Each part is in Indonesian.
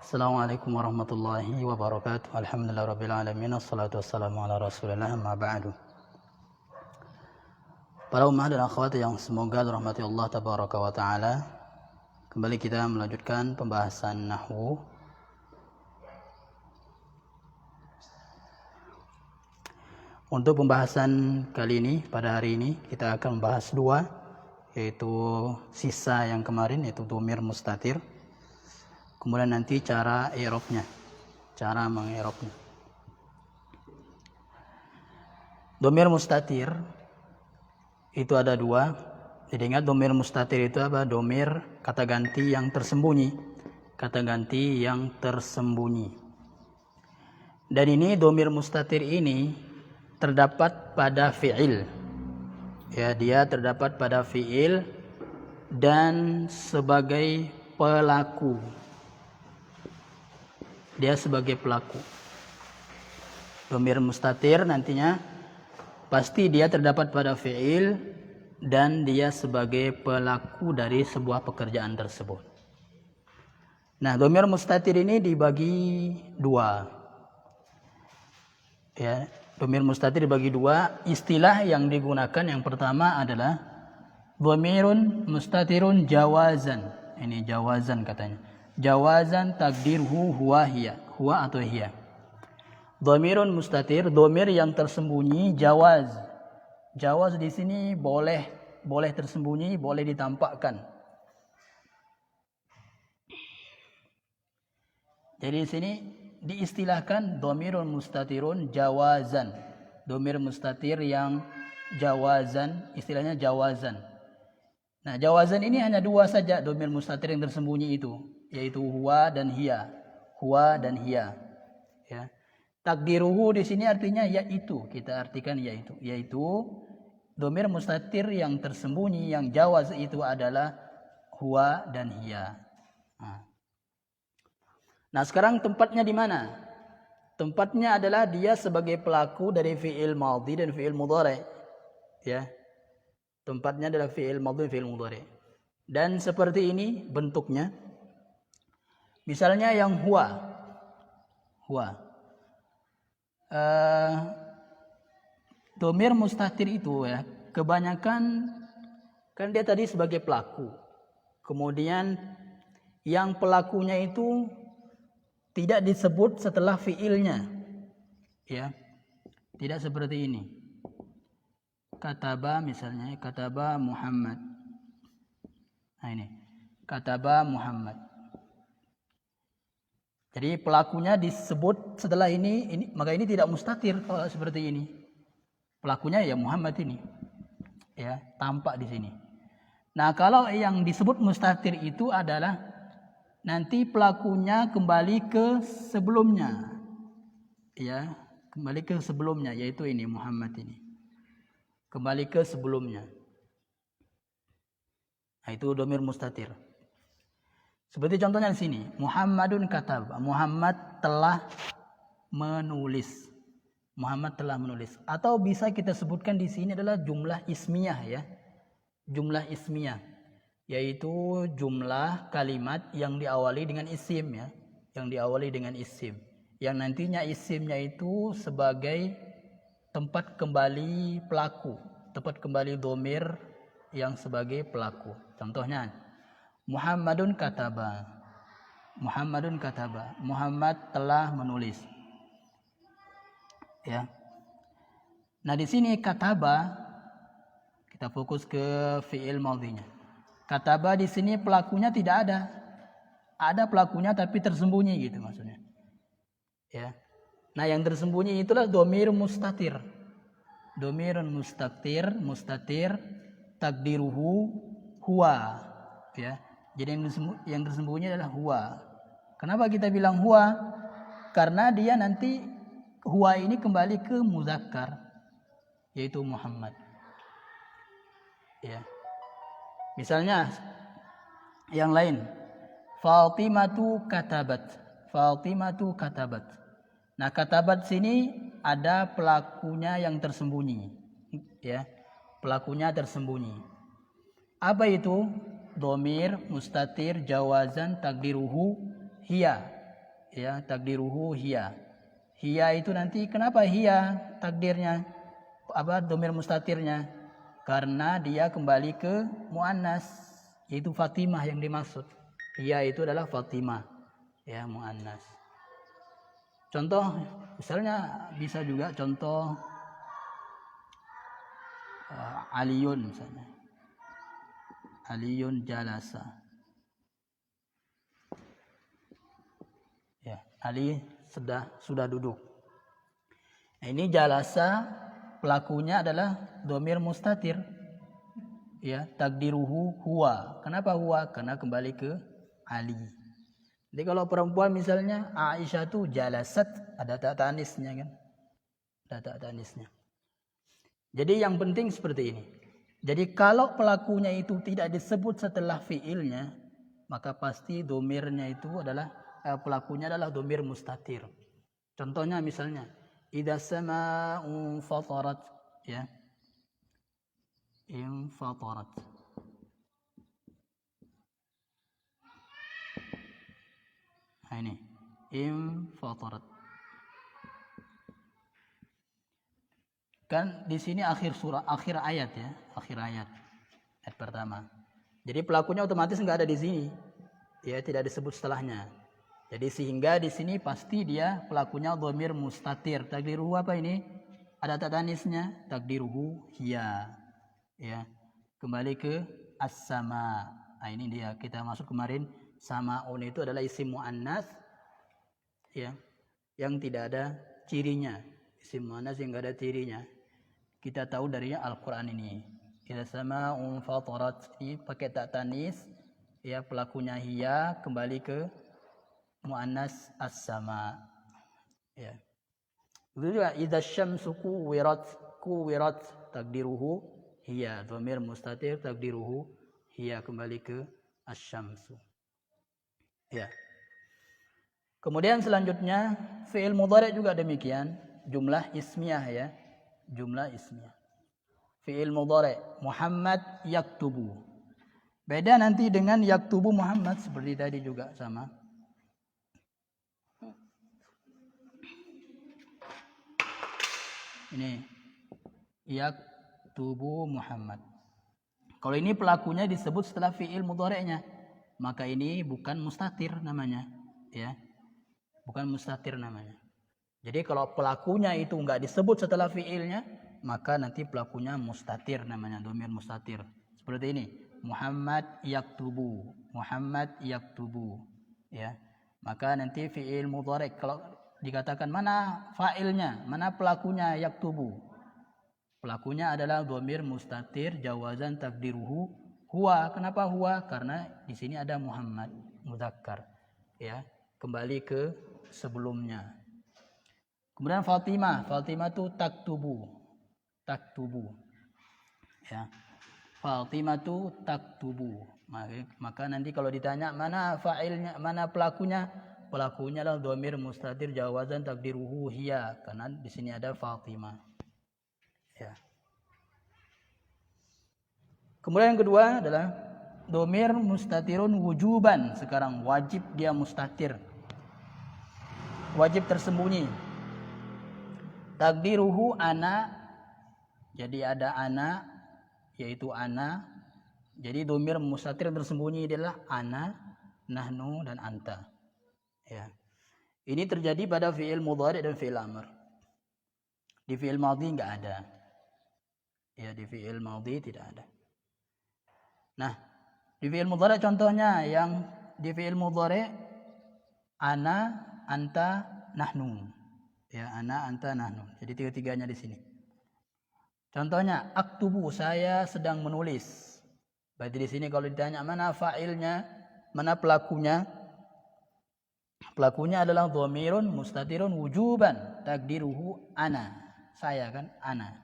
Assalamualaikum warahmatullahi wabarakatuh. Alhamdulillah rabbil alamin. Assalatu wassalamu ala Rasulillah amma ba'du. Para ummah dan akhwat yang semoga dirahmati Allah tabaraka wa taala, kembali kita melanjutkan pembahasan nahwu. Untuk pembahasan kali ini, pada hari ini kita akan membahas dua, yaitu sisa yang kemarin, yaitu dhamir mustatir. Kemudian nanti cara i'rabnya, cara mengi'rabnya. Dhamir mustatir itu ada dua. Jadi ingat, dhamir mustatir itu apa? Dhamir kata ganti yang tersembunyi. Kata ganti yang tersembunyi. Dan ini dhamir mustatir ini terdapat pada fi'il. Ya, dia terdapat pada fi'il dan sebagai pelaku. Dia sebagai pelaku. Dhamir mustatir nantinya pasti dia terdapat pada fi'il dan dia sebagai pelaku dari sebuah pekerjaan tersebut. Nah, dhamir mustatir ini dibagi dua. Ya, dhamir mustatir dibagi dua. Istilah yang digunakan yang pertama adalah dhamirun mustatirun jawazan. Ini jawazan katanya. Jawazan takdirhu huwa hiya. Huwa atau hiya. Dhamirun mustatir, dhamir yang tersembunyi, jawaz. Jawaz di sini boleh tersembunyi, boleh ditampakkan. Jadi di sini diistilahkan dhamirun mustatirun jawazan. Dhamir mustatir yang jawazan, istilahnya jawazan. Nah, jawazan ini hanya dua saja dhamir mustatir yang tersembunyi itu, yaitu huwa dan hiya. Huwa dan hiya. Ya. Takdiruhu di sini artinya yaitu, kita artikan yaitu. Yaitu dhamir mustatir yang tersembunyi, yang jawaz itu adalah huwa dan hiya. Nah, sekarang tempatnya di mana? Tempatnya adalah dia sebagai pelaku dari fi'il madhi dan fi'il mudhari. Ya. Tempatnya adalah fi'il madhi dan fi'il mudhari. Dan seperti ini bentuknya. Misalnya yang huwa. Huwa. Dhamir mustatir itu ya, kebanyakan kan dia tadi sebagai pelaku. Kemudian yang pelakunya itu tidak disebut setelah fiilnya. Ya. Tidak seperti ini. Kataba misalnya, kataba Muhammad. Nah ini. Kataba Muhammad. Jadi pelakunya disebut setelah ini, maka ini tidak mustatir kalau seperti ini. Pelakunya ya Muhammad ini. Ya, tampak di sini. Nah, kalau yang disebut mustatir itu adalah nanti pelakunya kembali ke sebelumnya. Ya, kembali ke sebelumnya, yaitu ini Muhammad ini. Kembali ke sebelumnya. Nah, itu dhamir mustatir. Seperti contohnya di sini, Muhammadun kataba. Muhammad telah menulis. Muhammad telah menulis. Atau bisa kita sebutkan di sini adalah jumlah ismiyah ya. Jumlah ismiyah, yaitu jumlah kalimat yang diawali dengan isim ya. Yang diawali dengan isim. Yang nantinya isimnya itu sebagai tempat kembali pelaku. Tempat kembali dhamir yang sebagai pelaku. Contohnya, Muhammadun kataba. Muhammadun kataba. Muhammad telah menulis. Ya. Nah, di sini kataba, kita fokus ke fi'il madhinya. Kataba di sini pelakunya tidak ada. Ada pelakunya tapi tersembunyi gitu maksudnya. Ya. Nah, yang tersembunyi itulah dhamir mustatir. Dhamirun mustatir takdiruhu huwa. Ya. Jadi yang tersembunyi adalah huwa. Kenapa kita bilang huwa? Karena dia nanti huwa ini kembali ke muzakkar, yaitu Muhammad. Ya. Misalnya yang lain, Fatimatu katabat. Fatimatu katabat. Nah, katabat sini ada pelakunya yang tersembunyi. Ya. Pelakunya tersembunyi. Apa itu? Dhamir mustatir jawazan takdiruhu hiya. ya, takdiruhu hiya. Hiya itu nanti kenapa hiya takdirnya? Dhamir mustatirnya? Karena dia kembali ke muannas, yaitu Fatimah yang dimaksud. Hiya itu adalah Fatimah, ya, muannas. Contoh misalnya bisa juga contoh Aliyun misalnya. Aliyun jalasa. Ya, Ali sudah duduk. Nah, ini jalasa pelakunya adalah dhamir mustatir. Ya, takdiruhu huwa. Kenapa huwa? Karena kembali ke Ali. Jadi kalau perempuan misalnya Aisyah tuh jalasat, ada tak tanisnya kan? Ada tak tanisnya. Jadi yang penting seperti ini. Jadi kalau pelakunya itu tidak disebut setelah fiilnya, maka pasti domirnya itu adalah pelakunya adalah domir mustatir. Contohnya misalnya, idza sama'u fatarat, ya. Infatarat. Nah ini, infatarat. Kan di sini akhir ayat ya, akhir ayat pertama. Jadi pelakunya otomatis nggak ada di sini, ya, tidak disebut setelahnya. Jadi sehingga di sini pasti dia pelakunya dhamir mustatir. Takdiruhu apa ini? Ada tak tanisnya, takdiruhu hiya, ya. Kembali ke as-sama. Nah ini dia, kita masuk kemarin, samaun itu adalah isim muannas, ya, yang tidak ada cirinya. Isim muannas yang enggak ada cirinya. Kita tahu dari Al-Quran ini. Idza sama'un fatarat, pakai tak tanis, ya, pelakunya hiya, kembali ke muannas as-sama. Ya. Itu juga idza syamsu kuwirat, takdiruhu hiya, dhamir mustatir, takdiruhu hiya, kembali ke asy-syamsu. Ya. Kemudian selanjutnya fi'il mudhari' juga demikian, jumlah ismiyah, ya. Jumlah ismiyah. Fi'il mudhari' Muhammad yaktubu. Beda nanti dengan yaktubu Muhammad, seperti tadi juga sama. Ini yaktubu Muhammad. Kalau ini pelakunya disebut setelah fi'il mudhari'nya, maka ini bukan mustatir namanya, ya. Bukan mustatir namanya. Jadi kalau pelakunya itu enggak disebut setelah fi'ilnya, maka nanti pelakunya mustatir namanya, dhamir mustatir. Seperti ini, Muhammad yaktubu, Muhammad yaktubu, ya. Maka nanti fi'il mudhari' kalau dikatakan mana fa'ilnya, mana pelakunya yaktubu. Pelakunya adalah dhamir mustatir, jawazan takdiruhu huwa. Kenapa huwa? Karena di sini ada Muhammad mudzakkar, ya. Kembali ke sebelumnya. Kemudian Fatimah itu taktubu, ya. Fatimah itu taktubu. Maka nanti kalau ditanya mana fa'ilnya, mana pelakunya, pelakunya adalah dhamir mustatir, jawazan takdiruhu hiya, karena di sini ada Fatimah. Ya. Kemudian yang kedua adalah dhamir mustatirun wujuban. Sekarang wajib dia mustatir, wajib tersembunyi. Takdiruhu ana, jadi ada ana, yaitu ana. Jadi dhamir mustatir tersembunyi adalah ana, nahnu, dan anta. Ya. Ini terjadi pada fi'il mudhari' dan fi'il amr. Di fi'il madhi enggak ada. Ya, di fi'il madhi tidak ada. Nah, di fi'il mudhari' contohnya yang di fi'il mudhari' ana, anta, nahnu. Ya, ana, anta, nahnu. Jadi tiga-tiganya di sini. Contohnya, aktubu, saya sedang menulis. Berarti di sini kalau ditanya mana fa'ilnya, mana pelakunya? Pelakunya adalah dhamirun mustatirun wujuban, takdiruhu ana. Saya kan, ana.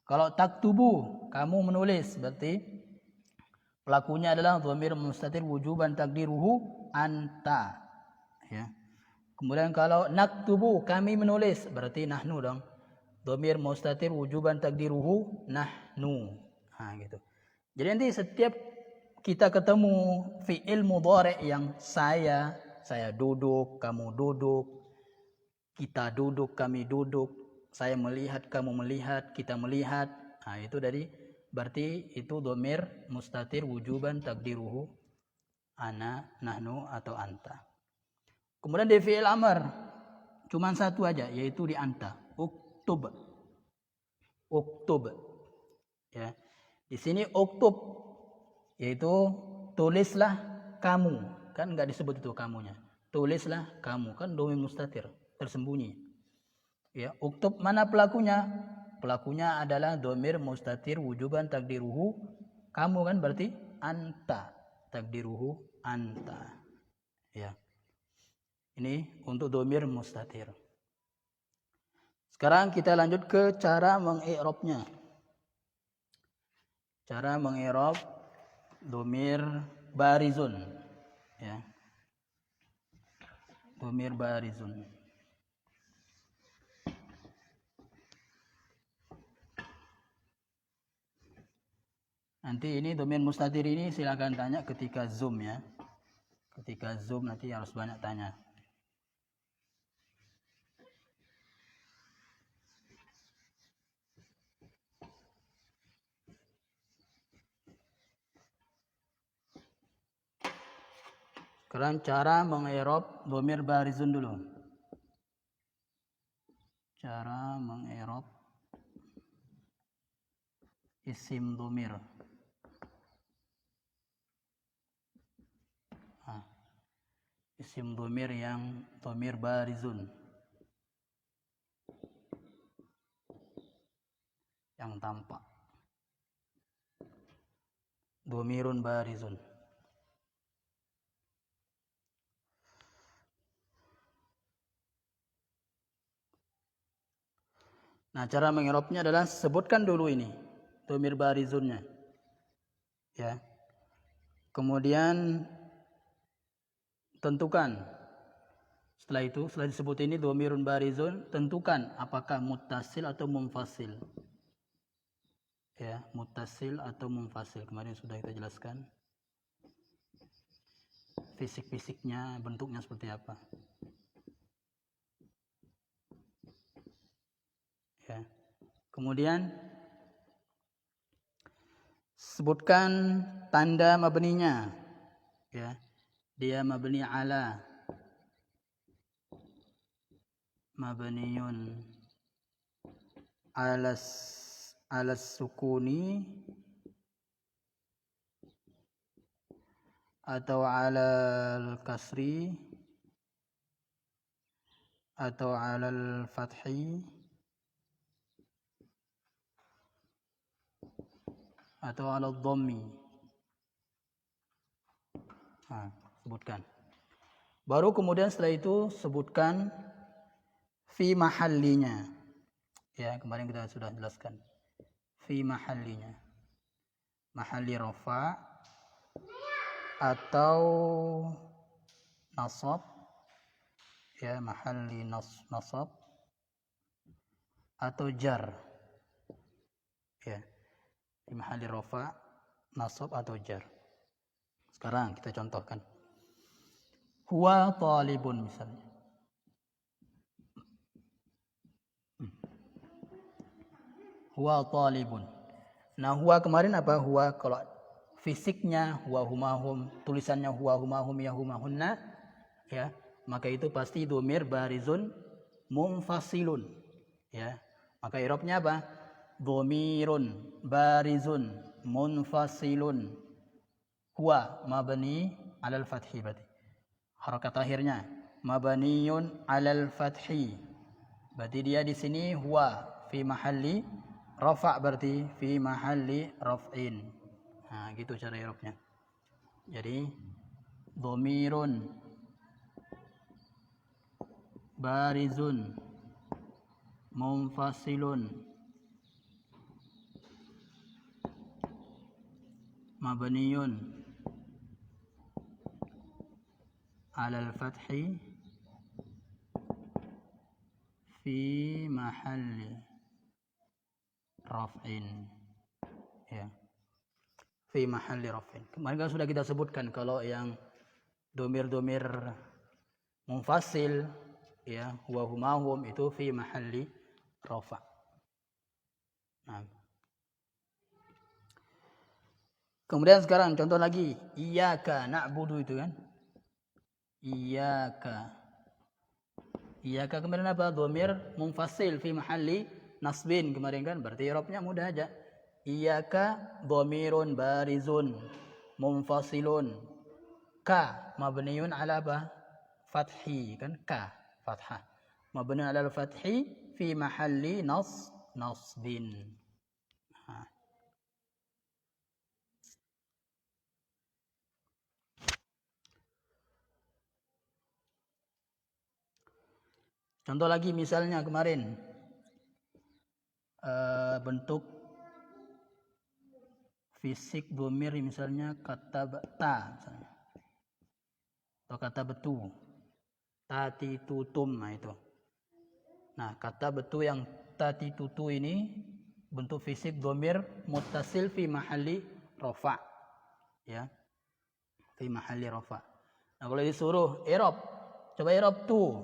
Kalau taktubu, kamu menulis, berarti pelakunya adalah dhamir mustatir wujuban, takdiruhu anta. Ya. Kemudian kalau naktubu, kami menulis, berarti nahnu dong. Dhamir mustatir wujuban takdiruhu nahnu. Nah, gitu. Jadi nanti setiap kita ketemu fi'il mudhari' yang saya saya duduk, kamu duduk, kita duduk, kami duduk, saya melihat, kamu melihat, kita melihat. Nah, itu berarti itu dhamir mustatir wujuban takdiruhu ana, nahnu atau anta. Kemudian di fi'il amr cuman satu aja, yaitu di anta. Uktub. Uktub. Ya. Di sini uktub yaitu tulislah kamu. Kan enggak disebut itu kamunya. Tulislah kamu, kan dhamir mustatir, tersembunyi. Ya, uktub mana pelakunya? Pelakunya adalah dhamir mustatir wujuban takdiruhu kamu, kan berarti anta. Takdiruhu anta. Ya. Ini untuk dhamir mustatir. Sekarang kita lanjut ke cara mengi'rabnya. Cara mengi'rab dhamir barizun. Ya. Dhamir barizun. Nanti ini dhamir mustatir ini silakan tanya ketika Zoom ya. Ketika Zoom nanti harus banyak tanya. Sekarang cara mengi'rab dhamir barizun dulu. Cara mengi'rab isim dhamir. Isim dhamir yang dhamir barizun. Yang tampak. Dhamirun barizun. Nah, cara mengi'rabnya adalah sebutkan dulu ini dhamir barizunnya. Ya. Kemudian tentukan. Setelah disebut ini dhamirun barizun, tentukan apakah muttasil atau munfasil. Ya, muttasil atau munfasil. Kemarin sudah kita jelaskan. Fisik-fisiknya, bentuknya seperti apa. Ya. Kemudian sebutkan tanda mabninya. Ya. Dia mabni ala, mabniun alas sukuni atau alal kasri atau alal fathi atau alal dhammi. Nah, sebutkan. Baru kemudian setelah itu sebutkan fi mahallinya. Ya, kemarin kita sudah jelaskan. Fi mahallinya. Mahalli rafa atau nasab. Ya, mahalli nasab atau jar. Ya. Fi mahalli rafa, nasab atau jar. Sekarang kita contohkan. Huwa talibun misalnya. Huwa talibun. Nah, huwa kemarin apa? Huwa kalau fisiknya huwa humahum, tulisannya huwa humahum ya humahunna, ya, maka itu pasti dhamir barizun munfasilun. Ya. Maka i'rabnya apa? Dhamirun barizun munfasilun. Huwa mabni 'alal fathi berarti. Harakat akhirnya mabniun 'alal fathi. Berarti dia di sini huwa fi mahalli rafa, berarti fi mahalli raf'in. Nah, gitu cara i'rabnya. Jadi dhamirun barizun munfasilun mabniun 'alal fathi fi mahalli raf'in. Ya. Fi mahalli raf'in. Kemarin kan sudah kita sebutkan kalau yang domir-domir munfasil, ya, wa humahum itu fi mahalli rafa. Nah. Kemudian sekarang contoh lagi, iyyaka na'budu itu kan. Iyyaka. Iyyaka kemarin apa? Dhamir munfasil fi mahalli nasbin kemarin kan. Berarti i'rabnya mudah aja. Iyyaka dhamirun barizun munfasilun. Ka mabniun ala apa? Fathi kan, ka fathah. Mabniun ala al-fathi fi mahalli nasbin. Contoh lagi misalnya kemarin bentuk fisik dhamir misalnya kata ta misalnya. Atau kata betu. Tati tutum, nah itu. Nah, kata betu yang tati tutu ini bentuk fisik dhamir muttasil fi mahalli rafa. Ya. Fi mahalli rafa. Nah, kalau disuruh i'rab, coba i'rab tu.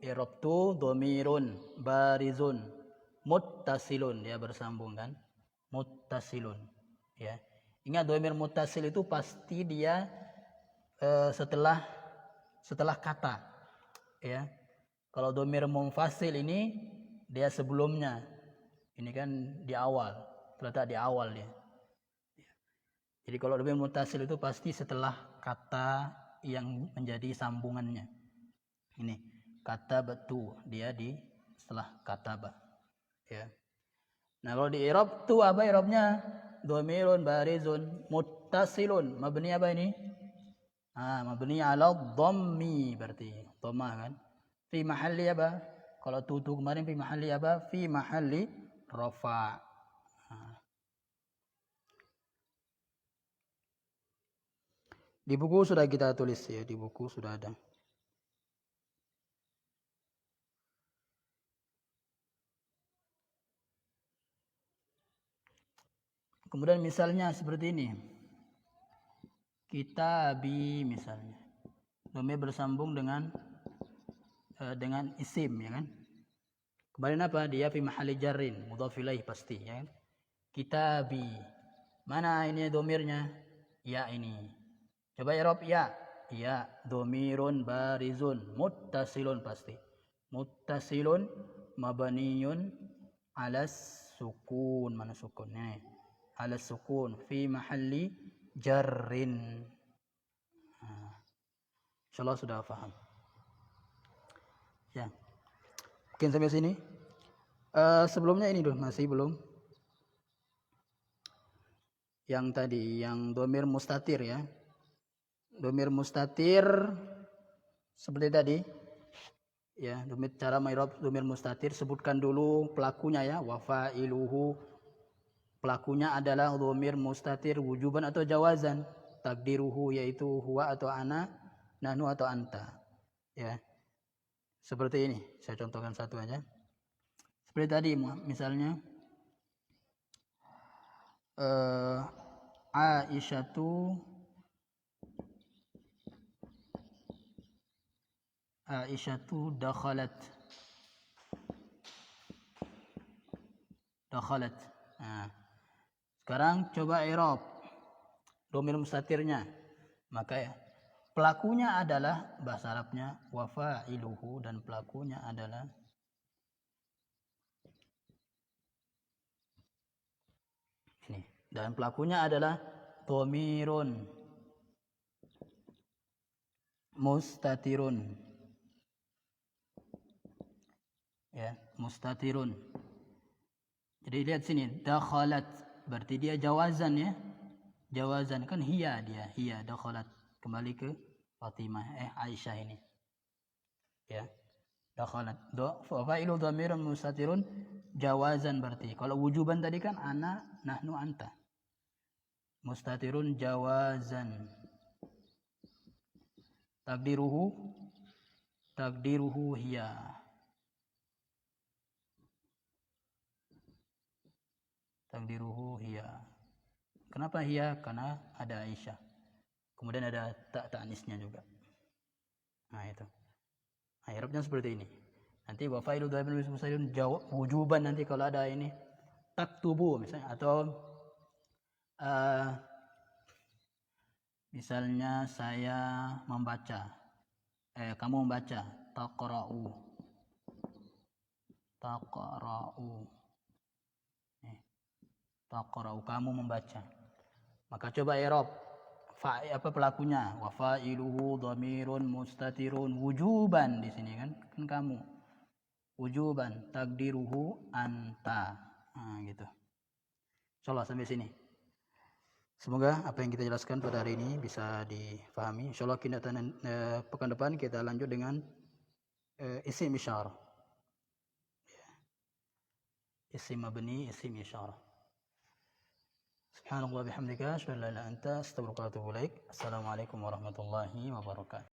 I'rab tu dhamirun barizun muttasilun, dia bersambung kan? Muttasilun, ya. Ingat dhamir muttasil itu pasti dia setelah kata, ya. Kalau dhamir munfasil ini dia sebelumnya. Ini kan di awal, terletak di awal dia. Jadi kalau dhamir muttasil itu pasti setelah kata yang menjadi sambungannya. Ini kata betu, dia di setelah kataba, ya. Nah, kalau di i'rab tu apa i'rabnya? Dhamirun barizun muttasilun. Mabni apa ini? Mabni ala dhammi, berarti dhamma kan. Fi mahalli apa? Kalau tutu kemarin fi mahalli apa? Fi mahalli rafa. Di buku sudah kita tulis ya, di buku sudah ada. Kemudian misalnya seperti ini. Kitabi misalnya. Dhamir bersambung dengan isim, ya kan? Kemarin apa? Dia fi mahalli jarrin, mudhaf ilaih pasti, ya kan? Kitabi. Mana ini dhamirnya? Ya ini. Coba i'rab ya. Ya, dhamirun barizun muttasilun pasti. Muttasilun mabniyun alas sukun. Mana sukunnya? Alas sukun fi mahalli jarrin. Insyaallah sudah paham. Ya. Mungkin sampai sini. Sebelumnya ini dulu masih belum. Yang tadi, yang dhamir mustatir ya. Dhamir mustatir seperti tadi. Ya, cara ma'rab dhamir mustatir, sebutkan dulu pelakunya ya, wa fa'iluhu. Pelakunya adalah dhamir mustatir wujuban atau jawazan. Takdiruhu yaitu huwa atau ana, nahnu atau anta. Ya. Seperti ini, saya contohkan satu aja. Seperti tadi misalnya Aisyatu dakhalat. Nah, sekarang coba i'rab dhamir mustatirnya. Maka ya, pelakunya adalah bahasa Arabnya wa fa'iluhu, dan pelakunya adalah ini. Dan pelakunya adalah dhamirun mustatirun. Ya, mustatirun. Jadi lihat sini, dakhalat berarti dia jawazan ya. Jawazan kan hiya dakhalat. Kembali ke Fatimah Aisyah ini. Ya. Dakhalat. Fa'ilu dhamirun mustatirun jawazan berarti. Kalau wujuban tadi kan ana, nahnu, anta. Mustatirun jawazan. Takdiruhu hiya. Takdiruhu hiya. Kenapa hiya? Karena ada Aisyah. Kemudian ada ta'nisnya juga. Nah itu. Nah, i'rabnya seperti ini. Nanti wa fa'ilu dhamir mustaqilun jawab wujuban nanti kalau ada ini taktubu misalnya, atau misalnya saya membaca, kamu membaca, taqra'u, taqra'u, kamu membaca. Maka coba i'rab apa pelakunya, wa fa'iluhu dhamirun mustatirun wujuban di sini kan kamu, wujuban takdiruhu anta. Nah, gitu. Insyaallah sampai sini. Semoga apa yang kita jelaskan pada hari ini bisa difahami. Insyaallah pekan depan kita lanjut dengan isim isyarah. Isim mabni, isim isyarah. Subhanallah bihamdika, asyhadu an la ilaha illa anta, astaghfiruka wa atubu ilaik. Assalamualaikum warahmatullahi wabarakatuh.